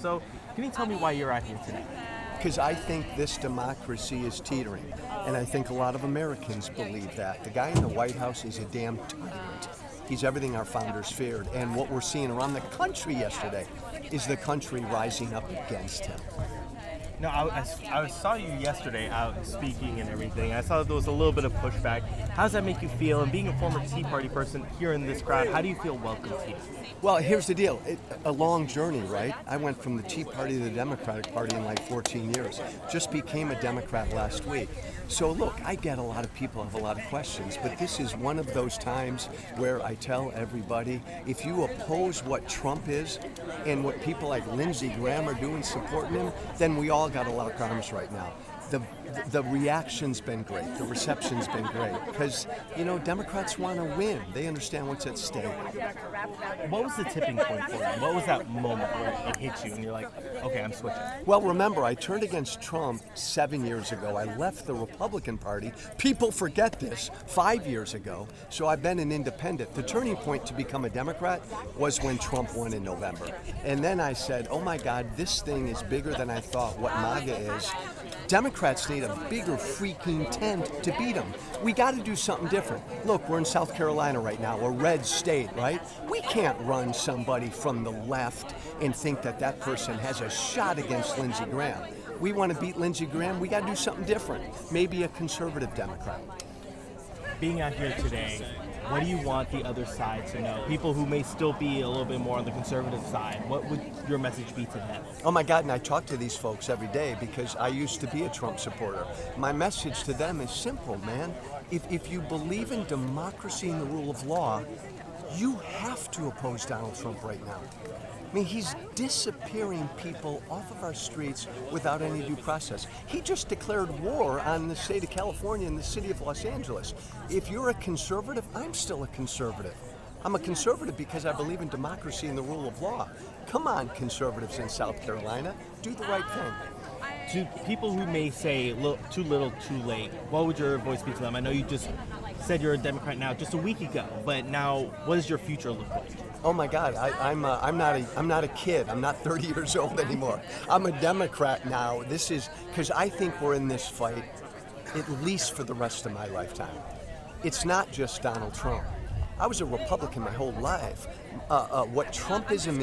So can you tell me why you're out here today? Because I think this democracy is teetering, and I think a lot of Americans believe that. The guy in the White House is a damn tyrant. He's everything our founders feared, and what we're seeing around the country yesterday is the country rising up against him. No, I saw you yesterday out speaking and everything. I saw there was a little bit of pushback. How does that make you feel? And being a former Tea Party person here in this crowd, how do you feel welcomed here? Well, here's the deal. A long journey, right? I went from the Tea Party to the Democratic Party in like 14 years. Just became a Democrat last week. So look, I get a lot of people have a lot of questions, but this is one of those times where I tell everybody, if you oppose what Trump is and what people like Lindsey Graham are doing supporting him, then we all got to lock arms right now. The reaction's been great. The reception's been great because, you know, Democrats want to win. They understand what's at stake. What was the tipping point for you? What was that moment where it hit you and you're like, okay, I'm switching? Well, remember, I turned against Trump 7 years ago. I left the Republican Party. People forget this. 5 years ago. So I've been an independent. The turning point to become a Democrat was when Trump won in November. And then I said, oh my God, this thing is bigger than I thought what MAGA is. Democrats need a bigger freaking tent to beat them. We got to do something different. Look, we're in South Carolina right now, a red state, right? We can't run somebody from the left and think that that person has a shot against Lindsey Graham. We want to beat Lindsey Graham, we got to do something different. Maybe a conservative Democrat. Being out here today, what do you want the other side to know? People who may still be a little bit more on the conservative side, what would your message be to them? Oh my God, and I talk to these folks every day because I used to be a Trump supporter. My message to them is simple, man. If you believe in democracy and the rule of law, you have to oppose Donald Trump right now. I mean, he's disappearing people off of our streets without any due process. He just declared war on the state of California and the city of Los Angeles. If you're a conservative, I'm still a conservative. I'm a conservative because I believe in democracy and the rule of law. Come on, conservatives in South Carolina, do the right thing. To people who may say too little, too late, what would your voice be to them? I know you just said you're a Democrat now just a week ago, but now what does your future look like? Oh my God, I'm not a kid. I'm not 30 years old anymore. I'm a Democrat now. This is because I think we're in this fight at least for the rest of my lifetime. It's not just Donald Trump. I was a Republican my whole life. What Trumpism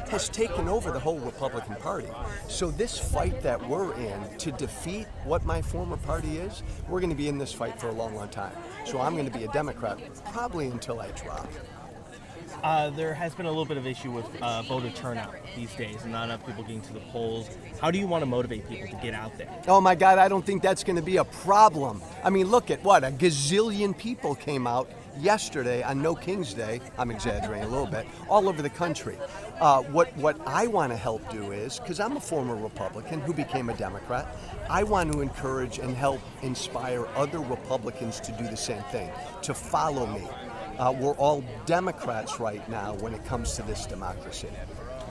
has taken over the whole Republican Party. So this fight that we're in to defeat what my former party is, we're going to be in this fight for a long, long time. So I'm going to be a Democrat probably until I drop. There has been a little bit of issue with voter turnout these days, and not enough people getting to the polls. How do you want to motivate people to get out there? Oh my God, I don't think that's going to be a problem. I mean, look at what, a gazillion people came out yesterday on No King's Day, I'm exaggerating a little bit, all over the country. What I want to help do is, because I'm a former Republican who became a Democrat, I want to encourage and help inspire other Republicans to do the same thing, to follow me. We're all Democrats right now when it comes to this democracy.